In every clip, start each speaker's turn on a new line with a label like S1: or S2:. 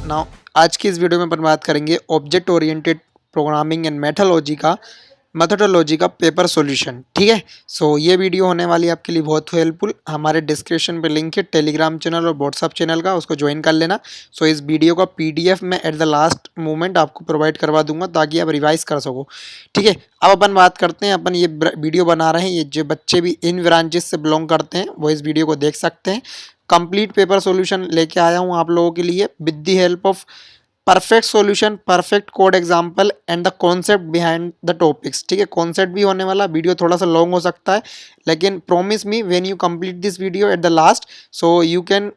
S1: Now आज की इस वीडियो में अपन बात करेंगे object oriented programming and methodology का पेपर सॉल्यूशन। ठीक है, सो ये वीडियो होने वाली है आपके लिए बहुत हेल्पफुल। हमारे डिस्क्रिप्शन पे लिंक है टेलीग्राम चैनल और व्हाट्सअप चैनल का, उसको ज्वाइन कर लेना। सो इस वीडियो का पीडीएफ मैं एट द लास्ट मोमेंट आपको प्रोवाइड करवा दूंगा ताकि आप रिवाइज कर सको। ठीक है, अब अपन बात करते हैं। अपन ये वीडियो बना रहे हैं, ये जो बच्चे भी इन ब्रांचेस से बिलोंग करते हैं वो इस वीडियो को देख सकते हैं। कंप्लीट पेपर सॉल्यूशन लेके आया हूँ आप लोगों के लिए with the help of perfect solution, perfect code example and the concept behind the topics. ठीक है, कॉन्सेप्ट भी होने वाला, वीडियो थोड़ा सा लॉन्ग हो सकता है, लेकिन promise me when you complete this video at the last so you can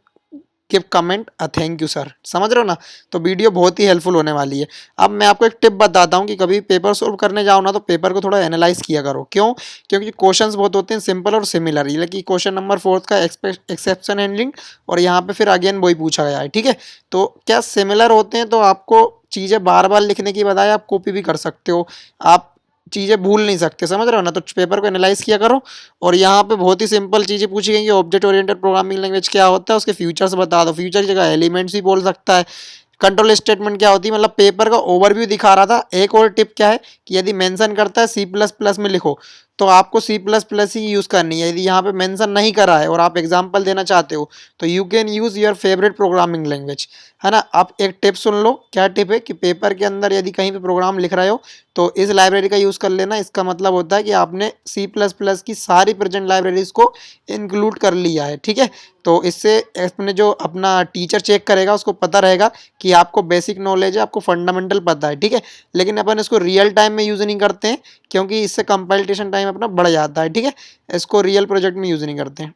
S1: give comment thank you sir. समझ रहे हो ना? तो वीडियो बहुत ही हेल्पफुल होने वाली है। अब मैं आपको एक टिप बताता हूँ कि कभी पेपर सॉल्व करने जाओ ना तो पेपर को थोड़ा एनालाइज किया करो। क्यों? क्योंकि क्वेश्चंस बहुत होते हैं सिंपल और सिमिलर, ये कि क्वेश्चन नंबर 4 का एक्सेप्शन हैंडलिंग और यहाँ पे फिर अगेन वही पूछा गया है। ठीक है, तो क्या सिमिलर होते हैं तो आपको चीज़ें बार बार लिखने की बजाय आप कॉपी भी कर सकते हो, आप चीज़ें भूल नहीं सकते। समझ रहे हो ना? तो पेपर को एनालाइज किया करो। और यहाँ पे बहुत ही सिंपल चीज़ें पूछी गई कि ऑब्जेक्ट ओरिएंटेड प्रोग्रामिंग लैंग्वेज क्या होता है, उसके फ्यूचर्स बता दो। फ्यूचर की जगह एलिमेंट्स भी बोल सकता है। कंट्रोल स्टेटमेंट क्या होती है, मतलब पेपर का ओवरव्यू दिखा रहा था। एक और टिप क्या है कि यदि मेंशन करता है सी प्लस प्लस में लिखो तो आपको सी प्लस प्लस ही यूज़ करनी है। यदि यहाँ पे मेंशन नहीं करा है और आप एग्जांपल देना चाहते हो तो you can use your favourite programming language, है ना। आप एक टिप सुन लो। क्या टिप है कि पेपर के अंदर यदि कहीं पे प्रोग्राम लिख रहे हो तो इस लाइब्रेरी का यूज़ कर लेना। इसका मतलब होता है कि आपने सी प्लस प्लस की सारी प्रेजेंट लाइब्रेरीज को इंक्लूड कर लिया है। ठीक है, तो इससे अपने जो अपना टीचर चेक करेगा उसको पता रहेगा कि आपको बेसिक नॉलेज है, आपको फंडामेंटल पता है। ठीक है, लेकिन अपन इसको रियल टाइम में यूज़ नहीं करते हैं क्योंकि इससे कंपल्टेशन टाइम अपना बढ़ जाता है। ठीक है, इसको रियल प्रोजेक्ट में यूज़ नहीं करते हैं।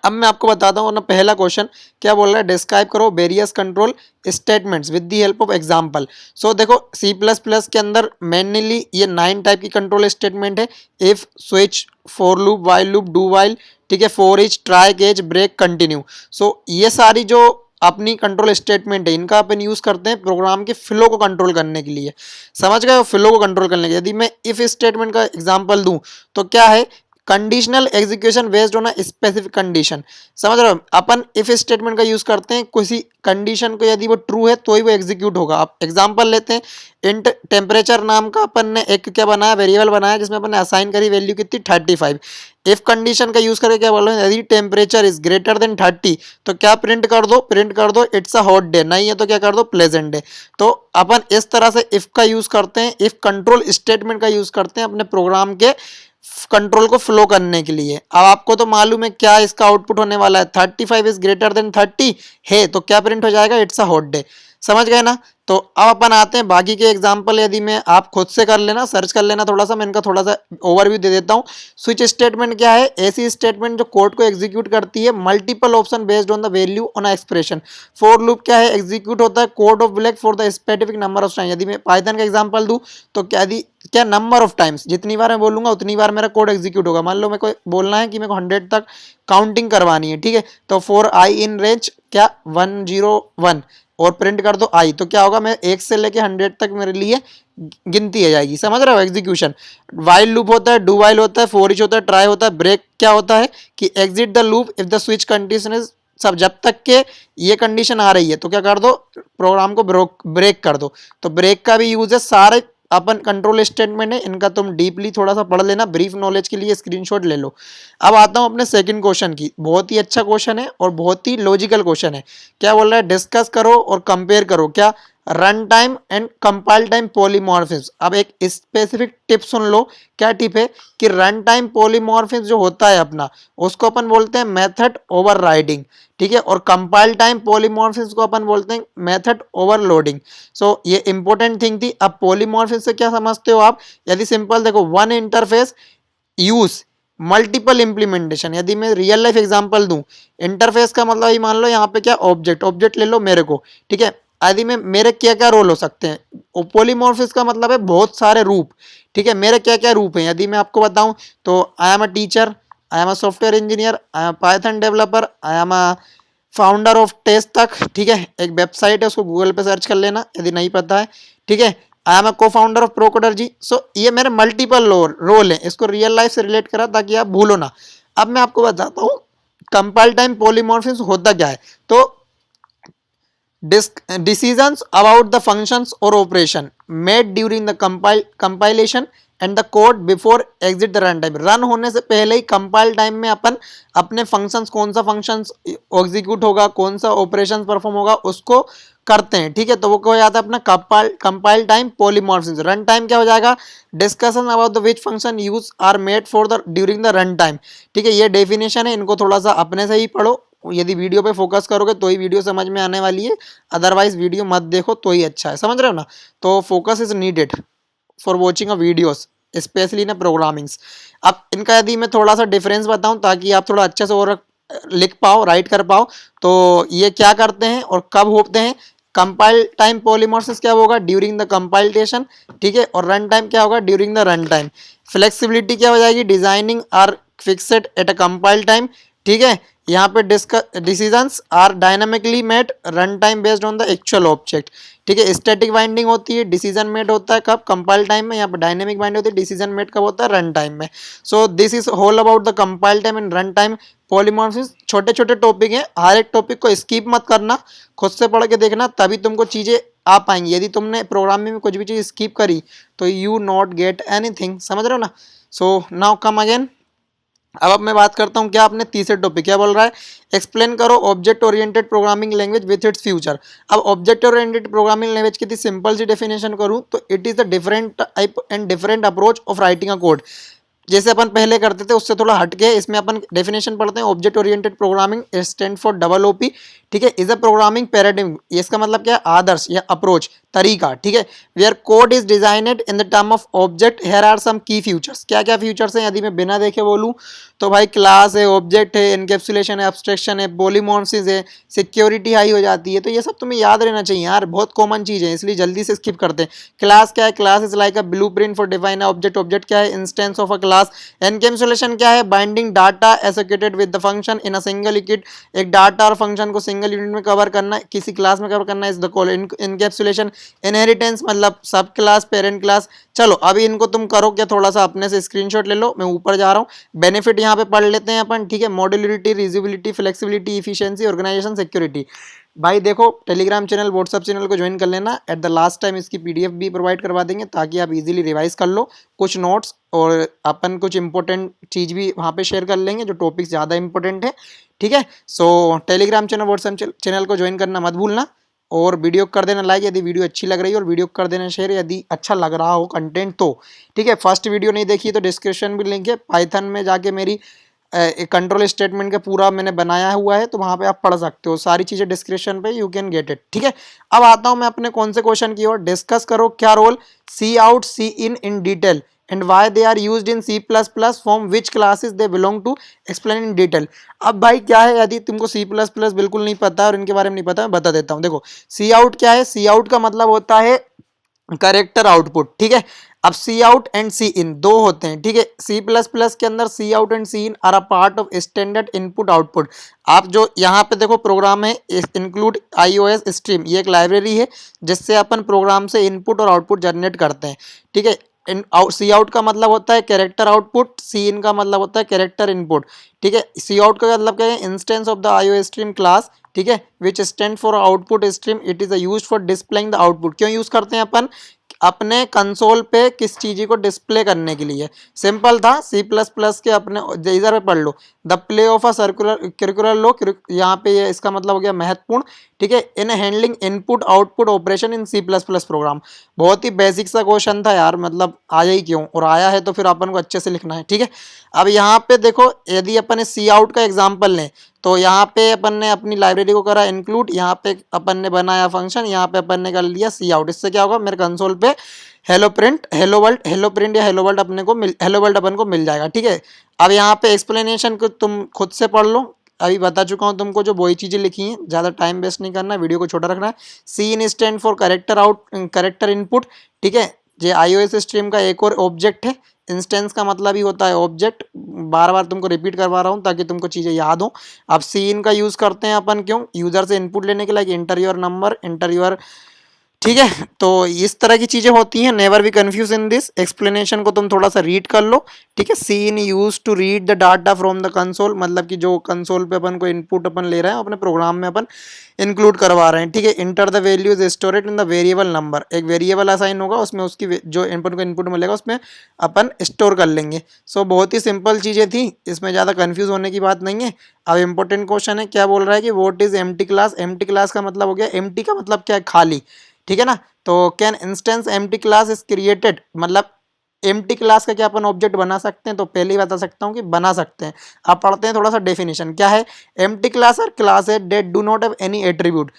S1: अब मैं आपको बताता हूँ ना, पहला क्वेश्चन क्या बोल रहा है, डिस्क्राइब करो various control statements with the help of example. So देखो सी प्लस प्लस के अंदर मेनली ये 9 टाइप की कंट्रोल स्टेटमेंट है। If, switch, for loop, while loop, do while, ठीक है, for each, try, catch, break, continue. So ये सारी जो अपनी कंट्रोल स्टेटमेंट है इनका अपन यूज करते हैं प्रोग्राम के फ्लो को कंट्रोल करने के लिए। समझ गए? फ्लो को कंट्रोल करने के लिए यदि मैं इफ स्टेटमेंट का एग्जांपल दूं तो क्या है, conditional execution based on a specific condition. समझ रहे हो? अपन इफ स्टेटमेंट का यूज करते हैं किसी कंडीशन को, यदि वो ट्रू है तो ही वो एग्जीक्यूट होगा। आप एग्जांपल लेते हैं, इंट टेम्परेचर नाम का अपन ने एक क्या बनाया, वेरिएबल बनाया जिसमें अपन ने असाइन करी वैल्यू कितनी 35। इफ कंडीशन का यूज करके क्या बोल रहे हैं, यदि टेम्परेचर इज ग्रेटर देन 30 तो क्या प्रिंट कर दो इट्स अ हॉट डे, नहीं है तो क्या कर दो प्लेजेंट डे। तो अपन इस तरह से इफ का यूज करते हैं, इफ कंट्रोल स्टेटमेंट का यूज करते हैं अपने प्रोग्राम के कंट्रोल को फ्लो करने के लिए। अब आपको तो मालूम है क्या इसका आउटपुट होने वाला है, 35 इज ग्रेटर देन 30 है तो क्या प्रिंट हो जाएगा, इट्स अ हॉट डे। समझ गए ना? तो अब अपन आते हैं बाकी के एग्जांपल। यदि मैं आप खुद से कर लेना, सर्च कर लेना थोड़ा सा, मैं इनका थोड़ा सा ओवरव्यू दे देता हूँ। स्विच स्टेटमेंट क्या है, ऐसी स्टेटमेंट जो कोड को एग्जीक्यूट करती है multiple option based on the value on expression. For loop क्या है, एग्जीक्यूट होता है code of black for the specific number of time. यदि मैं पाइथन का एग्जांपल दूं तो क्या नंबर ऑफ टाइम्स, जितनी बार मैं बोलूंगा उतनी बार मेरा कोड एग्जीक्यूट होगा। मान लो मेरे को बोलना है कि मेरे को 100 तक काउंटिंग करवानी है। ठीक है, तो फॉर आई इन रेंज क्या 101 और प्रिंट कर दो आई, तो क्या होगा, मैं 1 से लेके 100 तक मेरे लिए गिनती आ जाएगी। समझ रहे हो? एग्जीक्यूशन। वाइल लूप होता है, डू वाइल होता है, फॉर ईच होता है, ट्राई होता है, ब्रेक क्या होता है कि exit the loop if the switch condition is सब, जब तक के ये कंडीशन आ रही है तो क्या कर दो, प्रोग्राम को ब्रेक कर दो। तो ब्रेक का भी यूज है। सारे अपन कंट्रोल स्टेटमेंट है, इनका तुम डीपली थोड़ा सा पढ़ लेना, ब्रीफ नॉलेज के लिए स्क्रीनशॉट ले लो। अब आता हूं अपने सेकंड क्वेश्चन की। बहुत ही अच्छा क्वेश्चन है और बहुत ही लॉजिकल क्वेश्चन है। क्या बोल रहा है, डिस्कस करो और कंपेयर करो क्या run time and compile time polymorphism. अब एक स्पेसिफिक टिप सुन लो। क्या टिप है कि रन टाइम पॉलीमॉर्फिज्म जो होता है अपना, उसको अपन बोलते हैं मेथड ओवरराइडिंग। ठीक है, और कंपाइल टाइम पॉलीमॉर्फिज्म को अपन बोलते हैं मेथड ओवरलोडिंग। सो ये इंपॉर्टेंट थिंग थी। अब पॉलीमॉर्फिज्म से क्या समझते हो आप? यदि सिंपल देखो, one interface use multiple implementation. यदि मैं रियल लाइफ एग्जांपल दूं, इंटरफेस का मतलब ही मान लो यहाँ पे क्या ऑब्जेक्ट ले लो मेरे को। ठीक है, आदि में मेरे क्या क्या रोल हो सकते हैं। पॉलीमॉर्फिज्म का मतलब है बहुत सारे रूप। ठीक है, मेरे क्या क्या रूप हैं यदि मैं आपको बताऊं तो I am a teacher, I am a software engineer, I am Python developer, I am a founder of Test तक। ठीक है, एक वेबसाइट है उसको गूगल पे सर्च कर लेना यदि नहीं पता है। ठीक है, आई एम अ को फाउंडर ऑफ प्रोकोडर जी। सो ये मेरे मल्टीपल रोल हैं, इसको रियल लाइफ से रिलेट करा ताकि आप भूलो ना। अब मैं आपको बताता हूँ कंपाइल टाइम पॉलीमॉर्फिज्म होता क्या है। तो decisions about the functions or operation made during the compilation and the code before exit the run time. Run होने से पहले ही कंपाइल टाइम में अपन अपने फंक्शंस, कौन सा फंक्शंस एग्जीक्यूट होगा, कौन सा ऑपरेशन परफॉर्म होगा, उसको करते हैं। ठीक है, तो वो क्या हो जाता है अपना compile time polymorphism. Run time क्या हो जाएगा, discussion about the which function use are made for the during the run time. ठीक है, ये डेफिनेशन है, इनको थोड़ा सा अपने से ही पढ़ो। यदि वीडियो पे फोकस करोगे तो ही वीडियो समझ में आने वाली है, अदरवाइज वीडियो मत देखो तो ही अच्छा है। समझ रहे हो ना? तो focus is needed for watching a videos specially in programmings. अब इनका यदि मैं थोड़ा सा डिफरेंस बताऊं ताकि आप थोड़ा अच्छे से और लिख पाओ, राइट कर पाओ, तो ये क्या करते हैं और कब होते हैं। कंपाइल टाइम पॉलीमॉर्फिज्म क्या होगा, ड्यूरिंग द कंपाइलेशन। ठीक है, और रन टाइम क्या होगा, during the run time. Flexibility क्या हो जाएगी, designing are fixed at a compile time. ठीक है, यहाँ पे decisions are dynamically made run time based on the actual object. ठीक है, स्टैटिक बाइंडिंग होती है, डिसीजन मेड होता है कब, कंपाइल टाइम में। यहाँ पे डायनेमिक बाइंडिंग होती है, डिसीजन मेड कब होता है, रन टाइम में। So this is whole about the compile time and run time polymorphism. छोटे छोटे टॉपिक हैं, हर एक टॉपिक को स्किप मत करना, खुद से पढ़ के देखना, तभी तुमको चीजें आ पाएंगी। यदि तुमने प्रोग्रामिंग में कुछ भी चीज स्किप करी तो यू नॉट गेट एनीथिंग। समझ रहे हो ना? So now come again. अब मैं बात करता हूं क्या, अपने तीसरे टॉपिक क्या बोल रहा है, एक्सप्लेन करो object oriented programming language with its future. अब ऑब्जेक्ट ओरिएंटेड प्रोग्रामिंग लैंग्वेज की सिंपल सी डेफिनेशन करूं तो it is the different type and different approach of writing a code. जैसे अपन पहले करते थे उससे थोड़ा हटके इसमें अपन डेफिनेशन पढ़ते हैं। Object oriented programming stand for double OP. ठीक है, इज अ प्रोग्रामिंग पैराडिग्म। इसका मतलब क्या है, आदर्श या अप्रोच, तरीका। ठीक है, where code is designed in the term of object, here are some key features. क्या क्या फीचर्स हैं यदि मैं बिना देखे बोलूं तो भाई क्लास है, ऑब्जेक्ट है, इनकैप्सुलेशन है, एब्स्ट्रैक्शन है, पॉलीमॉर्फिज्म है, सिक्योरिटी हाई हो जाती है। तो ये सब तुम्हें याद रहना चाहिए यार, बहुत कॉमन चीज है, इसलिए जल्दी से स्किप करते हैं। क्लास क्या है, class is like a blueprint for define object. Object क्या है, instance of a class. Encapsulation क्या है, binding data associated with the function in a single unit. एक डाटा और फंक्शन को सिंगल यूनिट में कवर करना, किसी क्लास में कवर करना, is the call encapsulation. Inheritance मतलब सब क्लास, पेरेंट क्लास। चलो अभी इनको तुम करो क्या, थोड़ा सा अपने से स्क्रीनशॉट ले लो, मैं ऊपर जा रहा हूँ। बेनिफिट यहाँ पे पढ़ लेते हैं अपन। ठीक है, modularity, reusability, flexibility, efficiency, organisation, security. भाई देखो, टेलीग्राम चैनल, व्हाट्सअप चैनल को ज्वाइन कर लेना। एट द लास्ट टाइम इसकी पीडीएफ भी प्रोवाइड करवा देंगे ताकि आप इजीली रिवाइज कर लो कुछ नोट्स, और अपन कुछ इंपॉर्टेंट चीज़ भी वहाँ पे शेयर कर लेंगे जो टॉपिक्स ज़्यादा इंपॉर्टेंट है। ठीक है, सो टेलीग्राम चैनल, व्हाट्सएप चैनल को ज्वाइन करना मत भूलना, और वीडियो कर देना लाइक यदि वीडियो अच्छी लग रही है, और वीडियो कर देना शेयर यदि अच्छा लग रहा हो कंटेंट तो। ठीक है, फर्स्ट वीडियो नहीं देखी तो डिस्क्रिप्शन भी लिंक है, पाइथन में जाके मेरी कंट्रोल स्टेटमेंट का पूरा मैंने बनाया हुआ है, तो वहाँ पे आप पढ़ सकते हो सारी चीज़ें डिस्क्रिप्शन पे, यू कैन गेट इट। ठीक है, अब आता हूँ मैं अपने कौन से क्वेश्चन की ओर। डिस्कस करो क्या role cout, cin detail and why they are used in C plus plus, from which classes they belong to, explain in detail. अब भाई क्या है, यदि तुमको सी प्लस प्लस बिल्कुल नहीं पता है और इनके बारे में नहीं पता, मैं बता देता हूँ। देखो सी आउट क्या है, सी आउट का मतलब होता है करेक्टर आउटपुट। ठीक है, अब सी आउट एंड सी इन दो होते हैं। ठीक है, सी प्लस प्लस के अंदर C out and C in are a part of standard input output. आप जो यहाँ पे देखो प्रोग्राम है इंक्लूड आईओएस स्ट्रीम, ये एक लाइब्रेरी है जिससे अपन प्रोग्राम से इनपुट और आउटपुट जनरेट करते हैं। ठीक है, सी आउट का मतलब होता है कैरेक्टर आउटपुट, सी इन का मतलब होता है कैरेक्टर इनपुट। ठीक है, सी आउट का मतलब क्या है, instance of the iOS stream class. ठीक है, विच stand for output stream, it is use for displaying the output. क्यों यूज करते हैं अपन, अपने कंसोल पे किस चीज़ को डिस्प्ले करने के लिए। सिंपल था, सी प्लस प्लस के अपने इधर पे पढ़ लो, the play of a circular circular लो, यहाँ पे ये इसका मतलब हो गया महत्वपूर्ण। ठीक है, in handling input output operation in C plus plus program. बहुत ही बेसिक सा क्वेश्चन था यार, मतलब आया ही क्यों, और आया है तो फिर अपन को अच्छे से लिखना है। ठीक है, अब यहाँ पे देखो, यदि अपन सी आउट का एग्जाम्पल लें तो यहाँ पे अपन ने अपनी लाइब्रेरी को करा इंक्लूड, यहाँ पे अपन ने बनाया फंक्शन, यहाँ पे अपन ने कर लिया सी आउट। इससे क्या होगा, मेरे कंसोल पे hello print, hello world, hello print या हेलो वर्ल्ड अपने को हेलो वर्ल्ड अपन को मिल जाएगा। ठीक है, अब यहाँ पे एक्सप्लेनेशन को तुम खुद से पढ़ लो, अभी बता चुका हूँ तुमको जो वही चीज़ें लिखी हैं, ज़्यादा टाइम वेस्ट नहीं करना, वीडियो को छोटा रखना है। C in stand for character out, character input. ठीक है, ये आईओएस स्ट्रीम का एक और ऑब्जेक्ट है। इंस्टेंस का मतलब ही होता है ऑब्जेक्ट, बार बार तुमको रिपीट करवा रहा हूँ ताकि तुमको चीज़ें याद हो। अब सी इन का यूज़ करते हैं अपन क्यों, यूज़र से इनपुट लेने के लिए, enter your number, enter your ठीक है, तो इस तरह की चीजें होती हैं। Never be confuse in this. Explanation को तुम थोड़ा सा रीड कर लो। ठीक है, cin use to read the data from the console, मतलब कि जो कंसोल पे अपन को इनपुट अपन ले रहे हैं अपने प्रोग्राम में अपन इंक्लूड करवा रहे हैं। ठीक है, enter the values storeyed in the variable number, एक वेरिएबल असाइन होगा उसमें उसकी जो इनपुट को इनपुट मिलेगा उसमें अपन स्टोर कर लेंगे। सो बहुत ही सिंपल चीजें थी, इसमें ज़्यादा कंफ्यूज होने की बात नहीं है। अब इंपॉर्टेंट क्वेश्चन है, क्या बोल रहा है कि what is empty class. Empty class का मतलब हो गया, एम्प्टी का मतलब क्या है, खाली। ठीक है ना, तो can instance empty class is created, मतलब एम्प्टी क्लास का क्या अपन ऑब्जेक्ट बना सकते हैं, तो पहले ही बता सकता हूँ कि बना सकते हैं। आप पढ़ते हैं थोड़ा सा डेफिनेशन क्या है। एम्प्टी क्लास और क्लास है that do not have any attribute.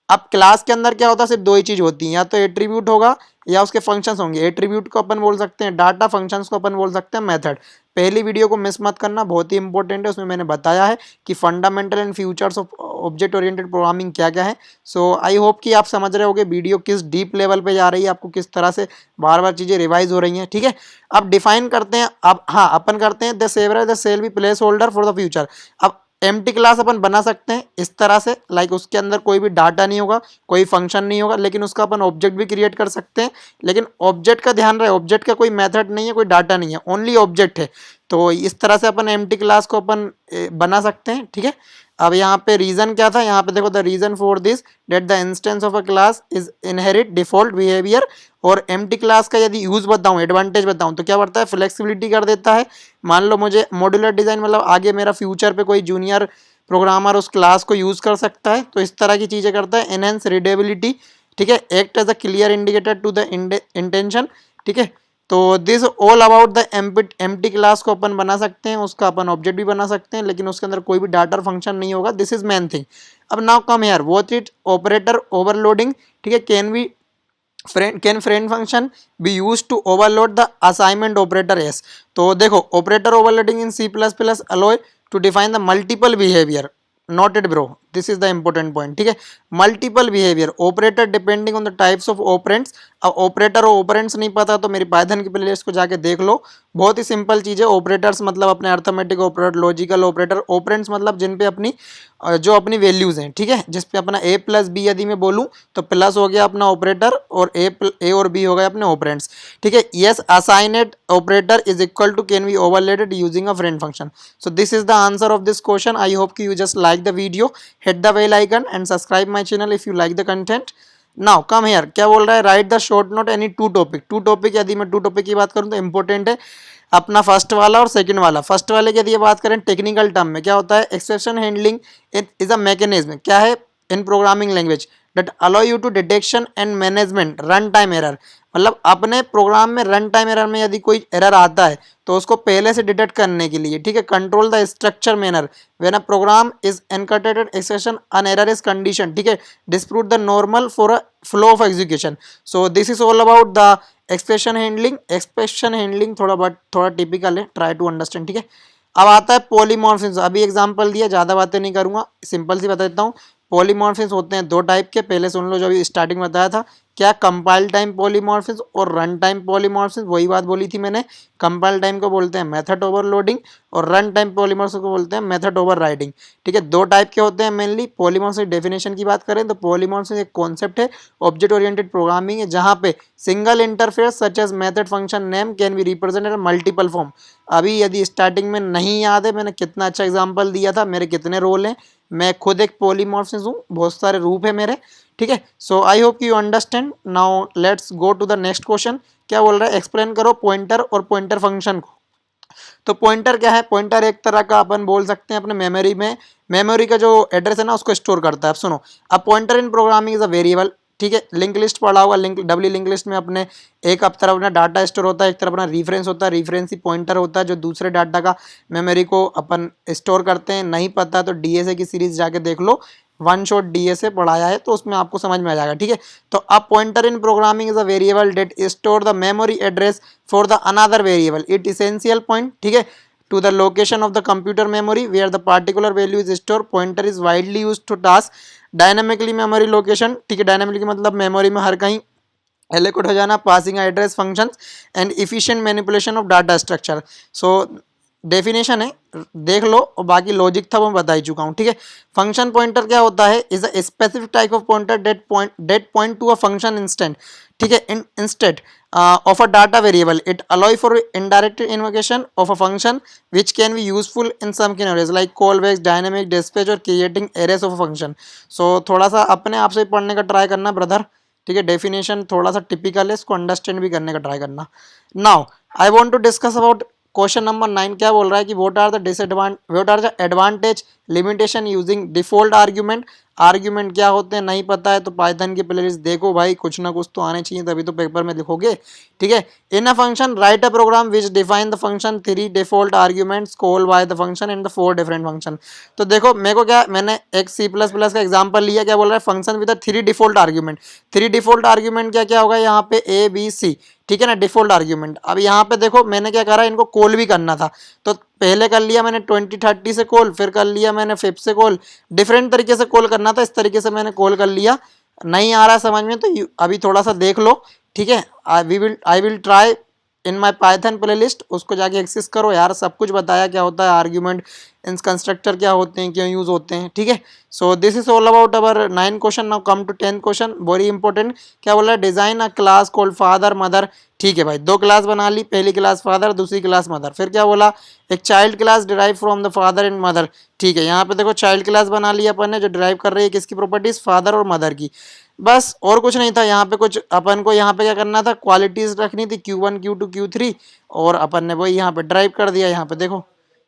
S1: अब क्लास के अंदर क्या होता है, सिर्फ दो ही चीज होती है, या तो एट्रीब्यूट होगा या उसके फंक्शंस होंगे। एट्रीब्यूट को अपन बोल सकते हैं डाटा, फंक्शंस को अपन बोल सकते हैं मेथड। पहली वीडियो को मिस मत करना, बहुत ही इंपॉर्टेंट है, उसमें मैंने बताया है कि fundamental and futures of object oriented programming क्या क्या है। सो आई होप कि आप समझ रहे होगे वीडियो किस डीप लेवल पे जा रही है, आपको किस तरह से बार बार चीजें रिवाइज हो रही हैं। ठीक है, अब डिफाइन करते हैं। अब हाँ, अपन करते हैं the saver the sell be placeholder for the future. अब एम्प्टी क्लास अपन बना सकते हैं इस तरह से, लाइक उसके अंदर कोई भी डाटा नहीं होगा, कोई फंक्शन नहीं होगा, लेकिन उसका अपन ऑब्जेक्ट भी क्रिएट कर सकते हैं। लेकिन ऑब्जेक्ट का ध्यान रहे, ऑब्जेक्ट का कोई मेथड नहीं है, कोई डाटा नहीं है, ओनली ऑब्जेक्ट है। तो इस तरह से अपन एम्प्टी क्लास को अपन बना सकते हैं। ठीक है, अब यहाँ पे रीजन क्या था, यहाँ पे देखो the reason for this that the instance of a class is inherit default behaviour. और एम्प्टी क्लास का यदि यूज बताऊं, एडवांटेज बताऊं, तो क्या बढ़ता है, फ्लेक्सिबिलिटी कर देता है। मान लो मुझे मॉड्यूलर डिजाइन, मतलब आगे मेरा फ्यूचर पे कोई जूनियर प्रोग्रामर उस क्लास को यूज कर सकता है, तो इस तरह की चीजें करता है। एनहेंस रीडेबिलिटी, ठीक है, act as a clear indicator to the intention. ठीक है, तो this all about the empty class को अपन बना सकते हैं, उसका अपन ऑब्जेक्ट भी बना सकते हैं, लेकिन उसके अंदर कोई भी डाटा फंक्शन नहीं होगा। This is main thing. अब now come here, what it operator overloading. ठीक है, can friend function be use to overload the assignment operator. Yes, तो देखो operator overloading in C plus plus allow to define the multiple behaviour. Noted bro, this is the important point. ठीक है, multiple behaviour operator depending on the types of operands. अब operator और operands नहीं पता तो मेरी पाइथन की playlist को जाके देख लो, बहुत ही सिंपल चीज़ है। ऑपरेटर्स मतलब अपने arithmetic operator, logical operator. Operands मतलब जिन पे अपनी जो अपनी वैल्यूज़ हैं। ठीक है, जिस पे अपना ए प्लस बी यदि मैं बोलूँ तो प्लस हो गया अपना ऑपरेटर और ए और बी हो गए अपने ऑपरेंट्स। ठीक है, yes assigned operator is equal to can be overloaded using a friend function. So this is the answer of this question. I hope you just like the video. Hit the bell icon and subscribe my channel if you like the content. Now come here, क्या बोल रहा है, write the short note any two topic. Two topic यदि मैं to topic की बात करूँ तो इंपॉर्टेंट है अपना फर्स्ट वाला और सेकंड वाला। फर्स्ट वाले की यदि बात करें टेक्निकल टर्म में, क्या होता है, exception handling is a mechanism, क्या है, in programming language that allow you to detection and management run time error. मतलब अपने प्रोग्राम में रन टाइम एरर में यदि कोई एरर आता है तो उसको पहले से डिटेक्ट करने के लिए। ठीक है, control the structure manner when a program is enacted exception an error is condition. ठीक है, dispute the normal for a flow of execution. So this is all about the expression handling. Expression handling थोड़ा typical है, try to understand. ठीक है, अब आता है polymorphism. अभी एग्जांपल दिया, ज़्यादा बातें नहीं करूंगा, सिंपल सी बता देता हूँ। पॉलीमॉर्फिज्म होते हैं दो टाइप के, पहले सुन लो जो अभी स्टार्टिंग में बताया था, क्या, कंपाइल टाइम पॉलीमॉर्फिज्म और रन टाइम पॉलीमॉर्फिज्म। वही बात बोली थी मैंने, कंपाइल टाइम को बोलते हैं मेथड ओवरलोडिंग और रन टाइम पॉलीमॉर्फिज्म को बोलते हैं मेथड ओवरराइडिंग। ठीक है, दो टाइप के होते हैं मेनली। पॉलीमॉर्फिज्म डेफिनेशन की बात करें तो पॉलीमॉर्फिज्म एक कॉन्सेप्ट है, ऑब्जेक्ट ओरिएंटेड प्रोग्रामिंग है, जहां पे single interface such as method function name can be represented multiple form. अभी यदि स्टार्टिंग में नहीं याद है मैंने कितना अच्छा एग्जाम्पल दिया था, मेरे कितने रोल हैं, मैं खुद एक पॉलीमॉर्फिज्म हूँ, बहुत सारे रूप है मेरे। ठीक है, so I hope you understand. Now let's go to the next question. क्या बोल रहा है, एक्सप्लेन करो पॉइंटर और पॉइंटर फंक्शन को। तो पॉइंटर क्या है, पॉइंटर एक तरह का अपन बोल सकते हैं अपने मेमोरी में, मेमोरी का जो एड्रेस है ना उसको स्टोर करता है। अब सुनो, अब pointer in programming is a variable. ठीक है, लिंक लिस्ट पढ़ा होगा, लिंक डब्ल्यू लिंक लिस्ट में अपने एक अब तरफ अपना डाटा स्टोर होता है, एक तरफ अपना रेफरेंस होता है। रेफरेंस ही पॉइंटर होता है जो दूसरे डाटा का मेमोरी को अपन स्टोर करते हैं। नहीं पता तो डीएसए की सीरीज जाके देख लो, वन शॉट डीएसए पढ़ाया है तो उसमें आपको समझ में आ जाएगा। ठीक है, तो अब pointer in programming is a variable that store the memory address for the another variable it essential point. ठीक है, to the location of the computer memory where the particular value is stored. Pointer is widely used to task dynamically memory location. ठीक है, dynamically मतलब memory में हर कहीं allocate हो जाना, passing address functions and efficient manipulation of data structure. So definition है, देख लो, और बाकी लॉजिक था वो मैं बता ही चुका हूँ, ठीक है। फंक्शन पॉइंटर क्या होता है, is a specific type of pointer that point to a function instant, ठीक है, instead of a data variable, it allow for indirect invocation of a function which can be useful in some scenarios like call backs, dynamic dispatch और creating arrays of a function. So थोड़ा सा अपने आप से पढ़ने का try करना brother, ठीक है। डेफिनेशन थोड़ा सा टिपिकल है, इसको अंडरस्टैंड भी करने का ट्राई करना। Now I want to discuss about question number 9। क्या बोल रहा है कि what are the advantage limitation using default argument. Argument क्या होते हैं नहीं पता है तो पाइथन की प्लेलिस्ट देखो भाई, कुछ ना कुछ तो आने चाहिए, तभी तो पेपर में लिखोगे, ठीक है। In a function write a program which define the function 3 default arguments call by the function in the 4 different function. तो देखो मेरे को क्या, मैंने एक C++ का एग्जांपल लिया, क्या बोल रहा है, function with 3 default argument. 3 default argument क्या क्या होगा यहाँ पे, A B C, ठीक है ना, डिफॉल्ट आर्ग्यूमेंट। अब यहाँ पे देखो मैंने क्या करा, इनको कॉल भी करना था, तो पहले कर लिया मैंने 2030 से कॉल, फिर कर लिया मैंने 5 से कॉल, डिफरेंट तरीके से कॉल करना था, इस तरीके से मैंने कॉल कर लिया। नहीं आ रहा समझ में तो अभी थोड़ा सा देख लो, ठीक है। I will try in my Python play list, उसको जाके एक्सेस करो यार, सब कुछ बताया क्या होता है आर्ग्यूमेंट, इन कंस्ट्रक्टर क्या होते हैं, क्यों यूज होते हैं, ठीक है। So this is all about our 9 question. Now come to 10 question, very important. क्या बोल रहा है, design a class called father mother, ठीक है भाई, 2 क्लास बना ली, पहली क्लास फादर, दूसरी क्लास मदर। फिर क्या बोला, एक child class derive from the father and mother, ठीक है। यहाँ पे देखो चाइल्ड क्लास बना लिया अपन ने, जो डिराइव कर रही है किसकी प्रॉपर्टीज, फादर और मदर की, बस और कुछ नहीं था। यहाँ पे कुछ अपन को यहाँ पे क्या करना था, क्वालिटीज रखनी थी Q1 Q2 Q3, और अपन ने वही यहाँ पे ड्राइव कर दिया, यहाँ पे देखो,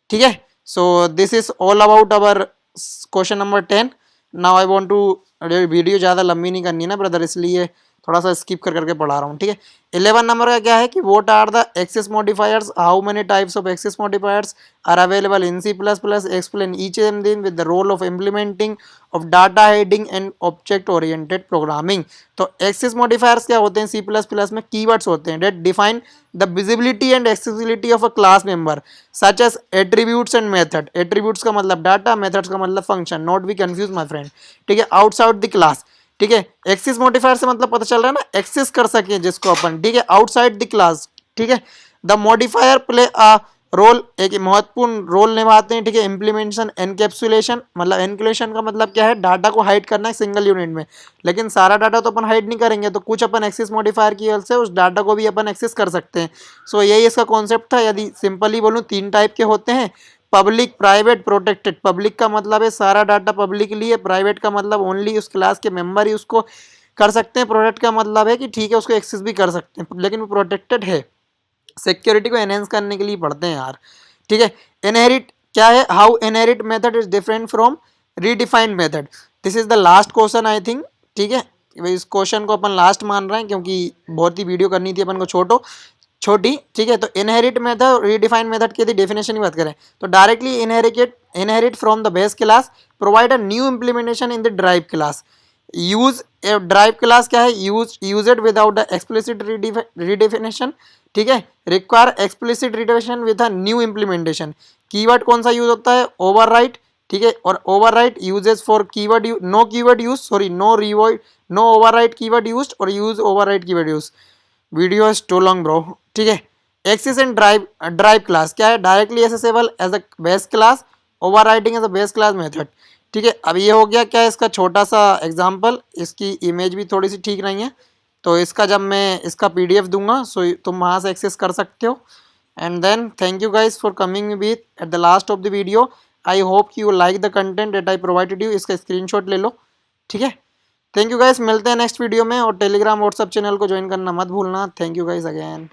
S1: ठीक है। So this is all about our question number 10। Now I want to, video ज़्यादा लंबी नहीं करनी ना ब्रदर, इसलिए थोड़ा सा स्किप कर करके पढ़ा रहा हूँ, ठीक है। 11 नंबर का क्या है कि what are the access modifiers, how many types of access modifiers are available in C++, explain each and them with the role of implementing of data hiding and object oriented programming. तो access modifiers क्या होते हैं, C++ में keywords होते हैं that define the visibility and accessibility of a class member such as attributes and method. Attributes का मतलब data, methods का मतलब function, not be confuse my friend, ठीक है, आउटसाइड द क्लास, ठीक है। एक्सेस मॉडिफायर से मतलब पता चल रहा है ना, एक्सेस कर सके जिसको अपन, ठीक है, आउटसाइड द क्लास, ठीक है। The modifier play a role, एक महत्वपूर्ण रोल निभाते हैं, ठीक है। इम्प्लीमेंटेशन एनकैप्सुलेशन, मतलब एनकैप्सुलेशन का मतलब क्या है, डाटा को हाइड करना है सिंगल यूनिट में, लेकिन सारा डाटा तो अपन हाइड नहीं करेंगे, तो कुछ अपन एक्सेस मॉडिफायर की हेल्प से उस डाटा को भी अपन एक्सेस कर सकते हैं। सो यही इसका कॉन्सेप्ट था। यदि सिंपली बोलूँ 3 टाइप के होते हैं, पब्लिक, प्राइवेट, प्रोटेक्टेड। पब्लिक का मतलब है सारा डाटा पब्लिक लिए, प्राइवेट का मतलब ओनली उस क्लास के मेंबर ही उसको कर सकते हैं, प्रोटेक्ट का मतलब है कि ठीक है उसको एक्सेस भी कर सकते हैं, लेकिन वो प्रोटेक्टेड है, सिक्योरिटी को एनहेंस करने के लिए पढ़ते हैं यार, ठीक है। इनहेरिट क्या है, how inherit method is different from redefined method. This is the last question I think, ठीक है। इस क्वेश्चन को अपन लास्ट मान रहे हैं क्योंकि बहुत ही वीडियो करनी थी अपन को छोटी, ठीक है। तो इनहेरिट मेथड, रीडिफाइंड मेथड की यदि डेफिनेशन की बात करें तो directly inherit from the base class, provide a new implementation in the drive class. Use drive class क्या है, use it without the explicit redefinition, ठीक है। Require explicit redefinition with a new implementation. Keyword कौन सा use होता है, overwrite, ठीक है। और overwrite uses for keyword, no keyword use, sorry no रिवॉइड, नो ओवरराइट कीवर्ड यूज्ड, और use overwrite keyword use. Video is to long bro, ठीक है। एक्सेस एंड ड्राइव क्लास क्या है, directly accessible as a base class, overwriting as a base class method, ठीक है। अब ये हो गया क्या, इसका छोटा सा एग्जाम्पल, इसकी इमेज भी थोड़ी सी ठीक नहीं है, तो इसका जब मैं इसका PDF दूंगा सो तुम वहाँ से एक्सेस कर सकते हो। And then thank you guys for coming with at the last of the video. I hope you like the content that I provided you. इसका स्क्रीनशॉट ले लो, ठीक है। थैंक यू गाइस, मिलते हैं नेक्स्ट वीडियो में, और टेलीग्राम व्हाट्सअप चैनल को ज्वाइन करना मत भूलना। Thank you guys again.